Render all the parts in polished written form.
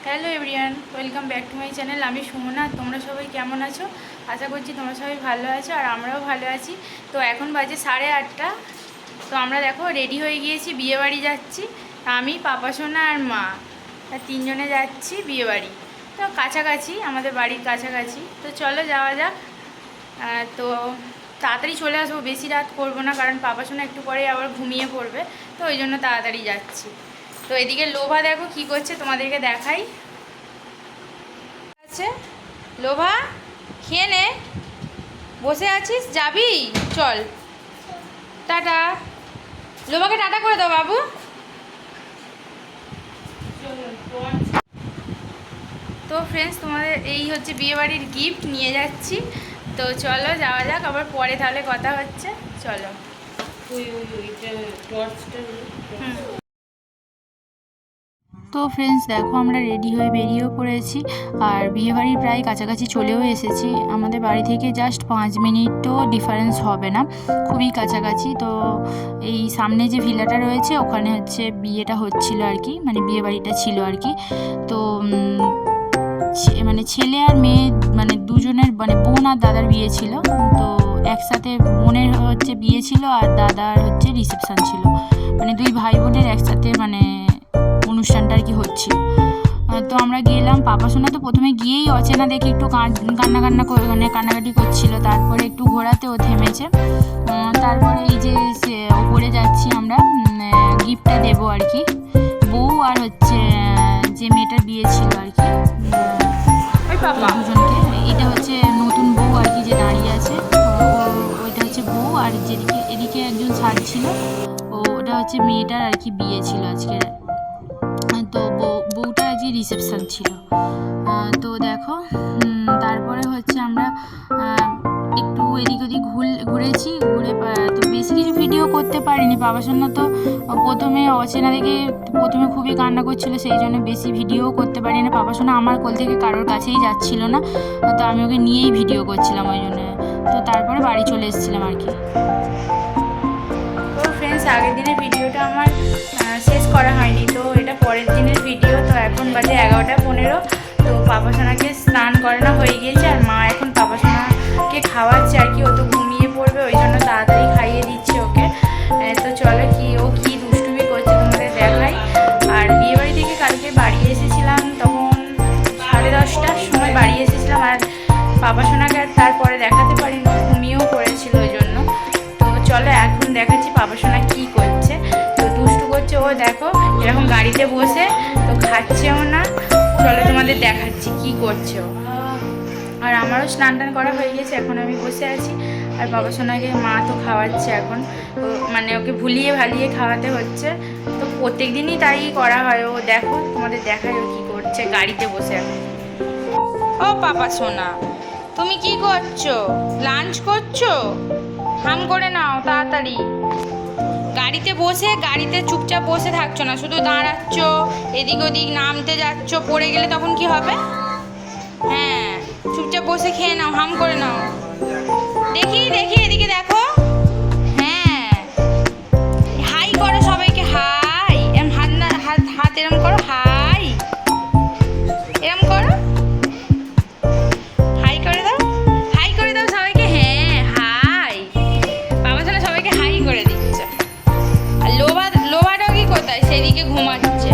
Hello everyone, welcome back to my channel. আমি সুমনা। তোমরা সবাই কেমন আছো? আশা করছি তোমরা সবাই ভালো আছো আর আমরাও ভালো আছি। তো এখন বাজে 8:30। তো আমরা দেখো রেডি হয়ে গিয়েছি, বিয়েবাড়ি যাচ্ছি। আমি, পাপা সোনা আর মা, আর তিনজনে যাচ্ছি বিয়েবাড়ি। তো কাছাকাছি, আমাদের বাড়ির কাছাকাছি। তো চলো যাওয়া যাক। তো তাড়াতাড়ি চলে আসবো, বেশি রাত করবো না, কারণ পাপা সোনা একটু পরেই আবার ঘুমিয়ে পড়বে। তো ওই জন্য তাড়াতাড়ি যাচ্ছি। তো এদিকে লোভা দেখো কি করছে, তোমাদেরকে দেখাই। আছে লোভা, খেয়ে নে। বসে আছিস, যাবি? চল, টাটা। লোভাকে টাটা করে দাও বাবু। তো ফ্রেন্ডস, তোমাদের এই হচ্ছে বিয়েবাড়ির গিফট নিয়ে যাচ্ছি। তো চলো যাওয়া যাক, আবার পরে তাহলে কথা হচ্ছে। চলো। তো ফ্রেন্ডস দেখো, আমরা রেডি হয়ে বেরিয়েও পড়েছি আর বিয়েবাড়ির প্রায় কাছাকাছি চলেও এসেছি। আমাদের বাড়ি থেকে জাস্ট 5 মিনিটও ডিফারেন্স হবে না, খুবই কাছাকাছি। তো এই সামনে যে ভিলাটা রয়েছে ওখানে হচ্ছে বিয়েটা হচ্ছিল আর কি, মানে বিয়েবাড়িটা ছিল আর কি। তো মানে ছেলে আর মেয়ে, মানে দুজনের, মানে বোন আর দাদার বিয়ে ছিল। তো একসাথে বোনের হচ্ছে বিয়ে ছিল আর দাদার হচ্ছে রিসেপশান ছিল, মানে দুই ভাই বোনের একসাথে মানে অনুষ্ঠানটা আর কি হচ্ছিল। তো আমরা গেলাম। পাপা সোনা তো প্রথমে গিয়েই অচেনা দেখে একটু মানে কান্নাকাটি করছিল। তারপরে একটু ঘোরাতে ও থেমেছে। তারপরে এই যে ওপরে যাচ্ছি আমরা, গিফটটা দেবো আর কি। বউ আর হচ্ছে যে মেয়েটার বিয়ে ছিল আর কি, দুজনকে। এটা হচ্ছে নতুন বউ আর কি, যে দাঁড়িয়ে আছে ওইটা হচ্ছে বউ। আর যেদিকে এদিকে একজন সাজছিল, ওটা হচ্ছে মেয়েটার আর কি বিয়ে ছিল আজকে। তো বউটার আজকে রিসেপশান ছিল। তো দেখো, তারপরে হচ্ছে আমরা একটু এদিক ওদিক ঘুরেছি। তো বেশি কিছু ভিডিও করতে পারিনি। বাবা সোনা তো প্রথমে অচেনা দেখে প্রথমে খুবই কান্না করছিল, সেই জন্য বেশি ভিডিও করতে পারি না। বাবা সোনা আমার কোল থেকে কারোর কাছেই যাচ্ছিল না, তো আমি ওকে নিয়েই ভিডিও করছিলাম ওই জন্য। তো তারপরে বাড়ি চলে এসেছিলাম আর কি। তো ফ্রেন্ডস, আগের দিনের ভিডিওটা আমার শেষ করা হয়নি, তো এটা পরের দিনের ভিডিও। তো এখন বাজে 11:15। তো পাপা সোনাকে স্নান করানো হয়ে গিয়েছে আর মা এখন পাপা সোনাকে খাওয়াচ্ছে আর কি। ও তো ঘুমিয়ে পড়বে, ওই জন্য তাড়াতাড়ি খাইয়ে দিচ্ছে ওকে। তো চলো ও কি দুষ্টুমি করছে তোমাদের দেখাই। আর বিয়েবাড়ি থেকে কালকে বাড়ি এসেছিলাম, তখন 10:30টার সময় বাড়ি এসেছিলাম। আর পাপা সোনাকে আর তারপরে দেখাতে পারিনি, ঘুমিয়েও পড়েছিল ওই জন্য। তো চলো এখন দেখাচ্ছি পাপা সোনা কী করছে। তো দুষ্টু করছে ও, দেখো এরকম গাড়িতে বসে, তো খাচ্ছেও না। চলো তোমাদের দেখাচ্ছি কি করছে ও। আর আমারও স্নান টান করা হয়ে গেছে, এখন আমি বসে আছি। আর বাবা সোনাকে মা তো খাওয়াচ্ছে এখন, মানে ওকে ভুলিয়ে ভালিয়ে খাওয়াতে হচ্ছে। তো প্রত্যেক দিনই তাই করা হয়। ও দেখো, তোমাদের দেখায় ও কী করছে গাড়িতে বসে এখন। ও পাপা সোনা, তুমি কি করছো? লাঞ্চ করছো? হাম করে নাও তাড়াতাড়ি। গাড়িতে বসে, গাড়িতে চুপচাপ বসে থাকছো না, শুধু দাঁড়াচ্ছ, এদিক ওদিক নামতে যাচ্ছ, পড়ে গেলে তখন কি হবে? হ্যাঁ, চুপচাপ বসে খেয়ে নাও, হাম করে নাও। দেখি দেখি, এদিকে দেখো। হ্যাঁ, হাই করো সবাইকে, হাই। এরম হাত এরম করো, হাই। এরম করো, হাই করে দাও, হাই করে দাও সবাইকে। হ্যাঁ, হাই। বাবা সোনা সবাইকে হাই করে দিচ্ছে। আর লোভাটাও কি কোথায়? সেদিকে ঘুমাচ্ছে।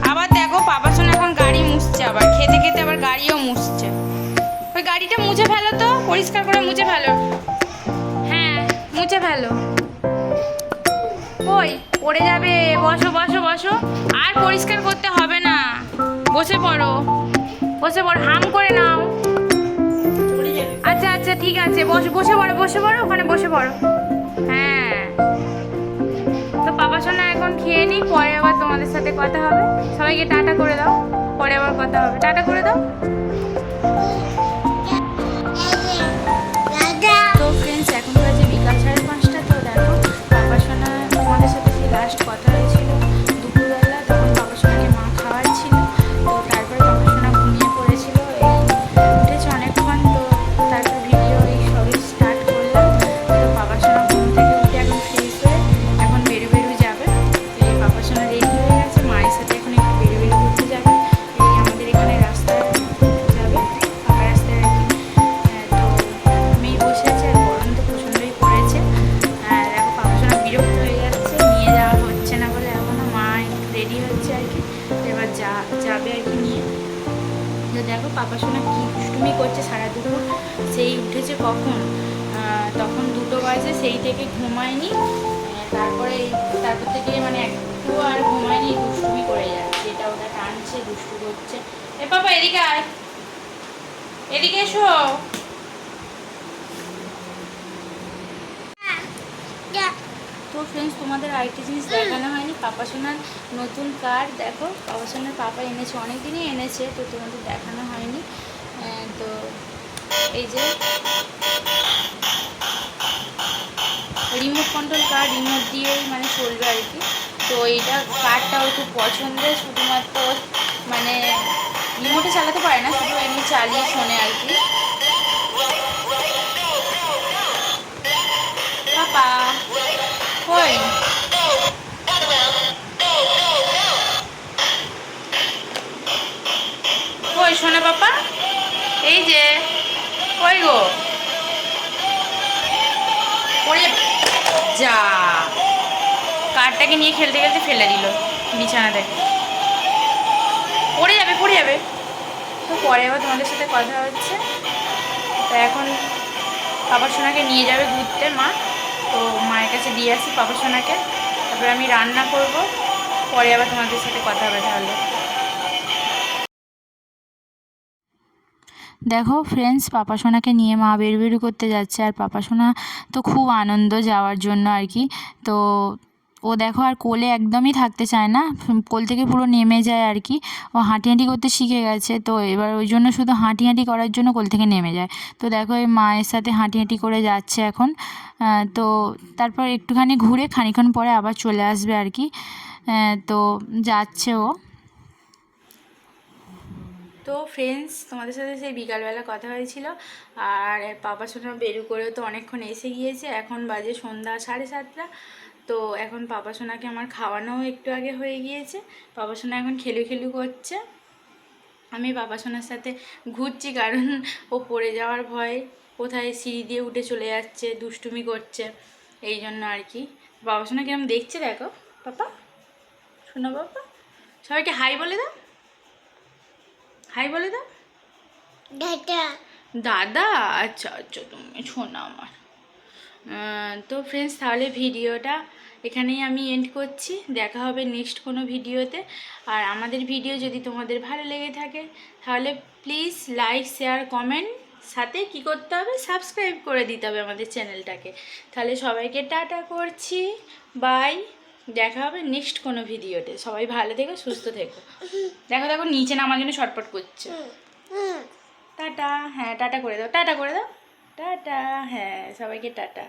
আবার দেখো পাপা সোনা এখন গাড়ি মুছছে, আবার খেতে খেতে আবার গাড়িও মুছছে। ওই গাড়িটা মুছে ফেলো তো, পরিষ্কার করে মুছে ফেলো। হ্যাঁ, মুছে ফেলো। ওই পড়ে যাবে, বসো বসো বসো। আর পরিষ্কার করতে হবে না, বসে পড়ো, বসে পড়ো, হাম করে নাও। আচ্ছা আচ্ছা ঠিক আছে, বসে পড়ো, বসে পড়ো, ওখানে বসে পড়ো। হ্যাঁ, তো পাপা সোনা এখন খেয়ে নিই, পরে আবার তোমাদের সাথে কথা হবে। সবাইকে টাটা করে দাও, পরে আবার কথা হবে। টাটা করে দাও। তো ফ্রেন্ডস, এখন বাজে বিকাল 5:30। তো দেখো পাপা সোনা, তোমাদের সাথে যে লাস্ট কথা হয়েছিল দুপুরবেলা, তখন পাপা সোনাকে মা খাওয়াচ্ছিল। তো তারপরে পাপা সোনা ঘুমিয়ে পড়েছিল, এই উঠেছে অনেকক্ষণ। তো তারপর ভিডিও এই সবই দুপুর সেই উঠেছে কখন, তখন 2টো বাজে, সেই থেকে ঘুমায়নি। তারপর থেকে মানে একটু আর ঘুমায়নি, দুষ্টুমি করে যাচ্ছে, এটা ওটা টানছে, দুষ্টু করছে। এ বাবা এদিকে আয়, এদিকে এসো। তো ফ্রেন্ডস, তোমাদের আরেকটি জিনিস দেখানো হয়নি, পাপা সোনার নতুন কার দেখো। পাপা সোনার পাপা এনেছে, অনেক দিনই এনেছে, তো তোমাদের দেখানো হয়নি। তো এই যে রিমোট কন্ট্রোল কার, রিমোট দিয়েই মানে চলবে আর কি। তো এইটা কারটা ওর খুব পছন্দের, শুধুমাত্র মানে রিমোটে চালাতে পারে না, শুধু এমনি চালিয়ে শোনে আর কি। পাপা কই, কই শোনা পাপা, এই যে কই গো, পড়ে যা, কারটাকে নিয়ে খেলতে খেলতে ফেলে দিল বিছানা থেকে, পড়ে যাবে পড়ে যাবে। তো পরে আবার তোমাদের সাথে কথা হচ্ছে। তো এখন পাপা সোনাকে নিয়ে যাবে ঘুরতে মা, তো মায়ের কাছে দিয়ে আসি পাপা সোনাকে, তারপরে আমি রান্না করব, পরে আবার তোমাদের সাথে কথা হবে তাহলে। দেখো ফ্রেন্ডস, পাপা সোনাকে নিয়ে মা বেরু করতে যাচ্ছে, আর পাপা সোনা তো খুব আনন্দ যাওয়ার জন্য আর কি। তো ও দেখো আর কোলে একদমই থাকতে চায় না, কোল থেকে পুরো নেমে যায় আর কি। ও হাঁটি হাঁটি করতে শিখে গেছে, তো এবার ওই জন্য শুধু হাঁটি হাঁটি করার জন্য কোল থেকে নেমে যায়। তো দেখো এই মায়ের সাথে হাঁটি হাঁটি করে যাচ্ছে এখন। তো তারপর একটুখানি ঘুরে খানিক্ষণ পরে আবার চলে আসবে আর কি। তো যাচ্ছে ও। তো ফ্রেন্ডস, তোমাদের সাথে সেই বিকালবেলা কথা হয়েছিল, আর পাপা সোনা বেরু করেও তো অনেকক্ষণ এসে গিয়েছে, এখন বাজে সন্ধ্যা 7:30। তো এখন পাপা সোনাকে আমার খাওয়ানোও একটু আগে হয়ে গিয়েছে, পাপা সোনা এখন খেলু খেলু করছে। আমি পাপা সোনার সাথে ঘুরছি, কারণ ও পড়ে যাওয়ার ভয়, কোথায় সিঁড়ি দিয়ে উঠে চলে যাচ্ছে, দুষ্টুমি করছে, এই জন্য আর কি। পাপা সোনা কিরম দেখছে দেখো, পাপা শোনো বাবা, সবাইকে হাই বলে দাও, হাই বলে দাও। দাদা, দাদা, আচ্ছা আচ্ছা, তুমি শোনা আমার। তো ফ্রেন্ডস, তাহলে ভিডিওটা এখানেই আমি এন্ড করছি, দেখা হবে নেক্সট কোনো ভিডিওতে। আর আমাদের ভিডিও যদি তোমাদের ভালো লেগে থাকে তাহলে প্লিজ লাইক শেয়ার কমেন্ট, সাথে কি করতে হবে, সাবস্ক্রাইব করে দিতে হবে আমাদের চ্যানেলটাকে। তাহলে সবাইকে টাটা করছি, বাই, দেখা হবে নেক্সট কোনো ভিডিওতে। সবাই ভালো থেকো, সুস্থ থেকো। দেখো দেখো নিচে নামার জন্য ছটপট করছে। টাটা, হ্যাঁ টাটা করে দাও, টাটা করে দাও, টাটা, হ্যাঁ সবাইকে টাটা।